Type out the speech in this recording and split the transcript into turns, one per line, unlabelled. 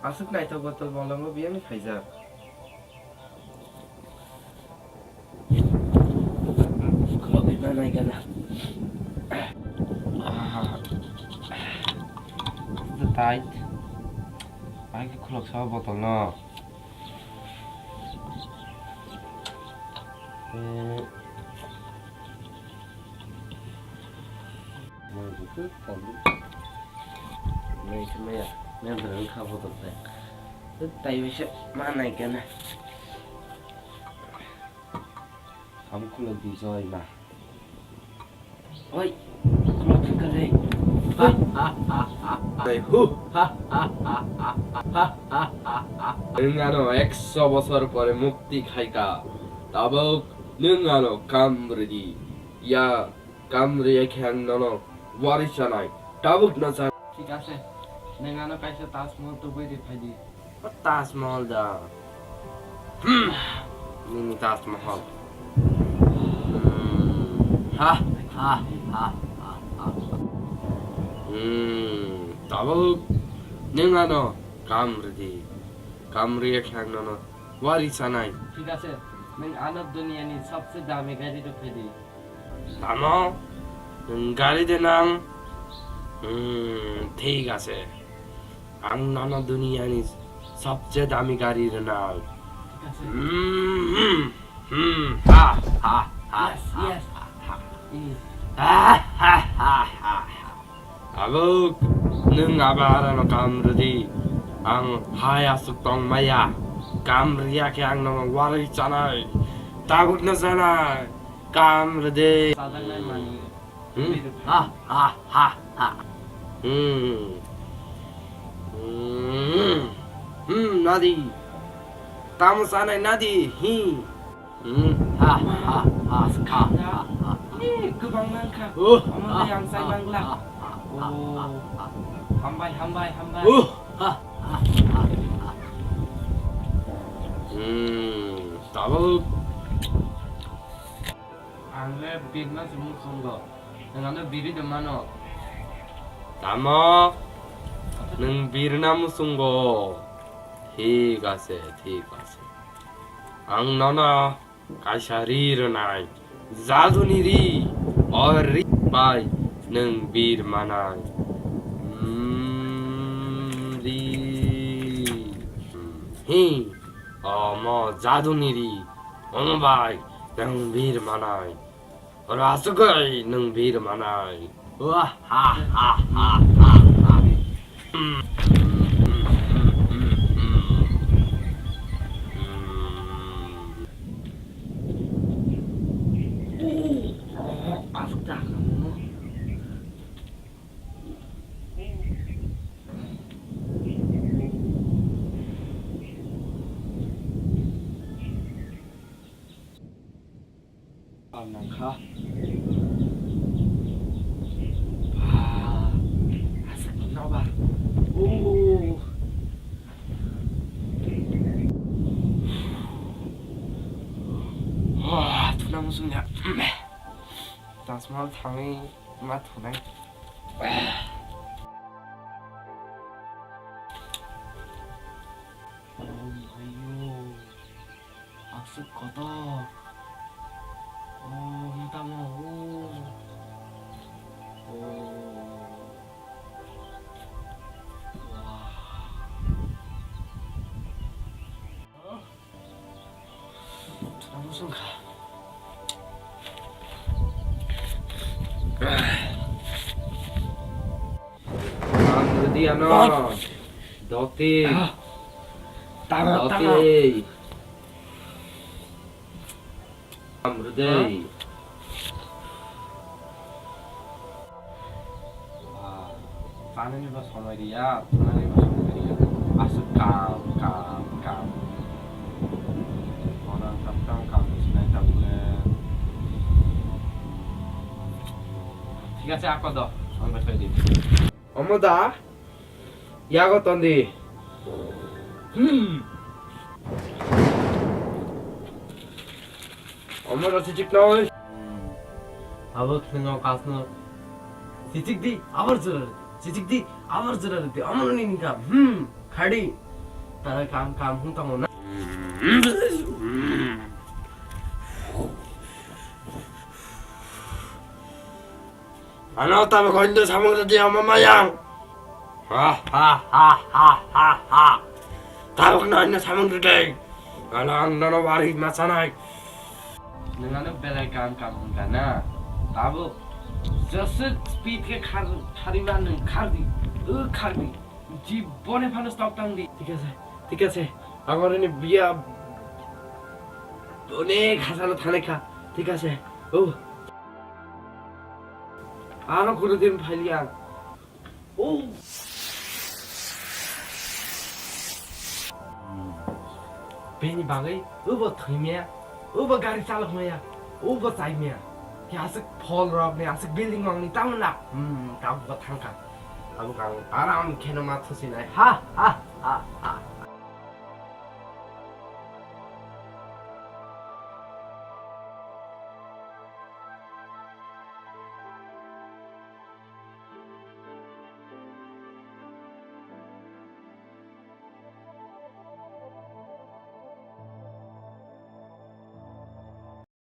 Asuk na ito botol bolang mo biyan ni Kaiser. Kalau kita naik kan? Itu tight. Ay cái khulok sa botol na. Mau buka tolong. Này cái này à, nên phải khâu botol này. Cái tay với sẽ má này cái này. Không khulok đi rồi mà. Ôi, khulok cái gì?
능아노 엑소 버서를 버려 묵디 খাইকা তাবক 능아노 কামৃদি ইয়া কামৃয়ে খ্যাংননো ওয়ারিশানাই তাবক NASA
ঠিক আছে নেঙ্গানো কাইছে তাজমহল তো বই দেখাই দি
তাজমহল দা mini Taj Mahal হা হা হা তাবক 능아노 কামৃদি কামৃয়ে খ্যাংননো ওয়ারিশানাই
ঠিক আছে নেঙ্গানো দুনিয়ানি সবচেয়ে দামি গাড়ি তো ফেদি
তামো গাড়ি দে নাং ঠিক আছে আং নানা দুনিয়ানি সবচেয়ে দামি গাড়ির নাম হা হা হা
yes
아북 능 아바라노 감르디 앙 하야숙 똥마야 감르야 그냥 너무 와르 있잖아 따북 나잖아 감르디
사장난 많이
하하하하 나디 따무사네 나디 히 하하하 스카
그방만카 어머니 양사이 망라 오 한바이
따북
안래 비나 좀 송거 내가 비리 좀 많어
따먹 능 비르나무 쏜거 티가세 앙나나 가샤리르나이 자두니리 어리 바이 능 비르마나이 리 히 어머 자두니리 어머 바이 능 비르마나이 어라스거이 능 비르마나이 우와 하하하하
아프다 kamu nangka asik kenapa tulang musuhnya tangsmal tangi mat tulang ayo asik kota minta mau tulang musuh
감르디 하나 너티
따라
너티 감르디
파는이가 소머리야 파는이가 소머리야 아스 감 너랑 답답 감 지내 잡네 ঠিক আছে আকো দাও আমি বসাই দিই
어머다 약 어떤디 어머다 지직 나올
아버 그냥 가서 지직디 아버 저러 지직디 아버 저러는데 어머니니까 খাড়ি
Tara kam hung tamo na. Ano tama ko hindi sa mga tadi ang mamayang? Ha. Tawag na ina sa mga tadi. Alang nanawari masanay. Nangano belay kam ka na. Tabo. Just speed ke খারিমান খারদি খারদি জীবনে ভালো stock টাংদি ঠিক আছে আমার এনে বিয়া অনেক হাসানো থানে খা ঠিক আছে ও আরো কোনোদিন ফাইলিয়া ও बेनी बागै उब थैमिया उब गाडी चालक मया उब चाइमिया कि आसक फल रब्ने आसक बिल्डिङ माग्ने ताउला ताउ बथांका अब गाउँ आराम खेन माथसिनाय हा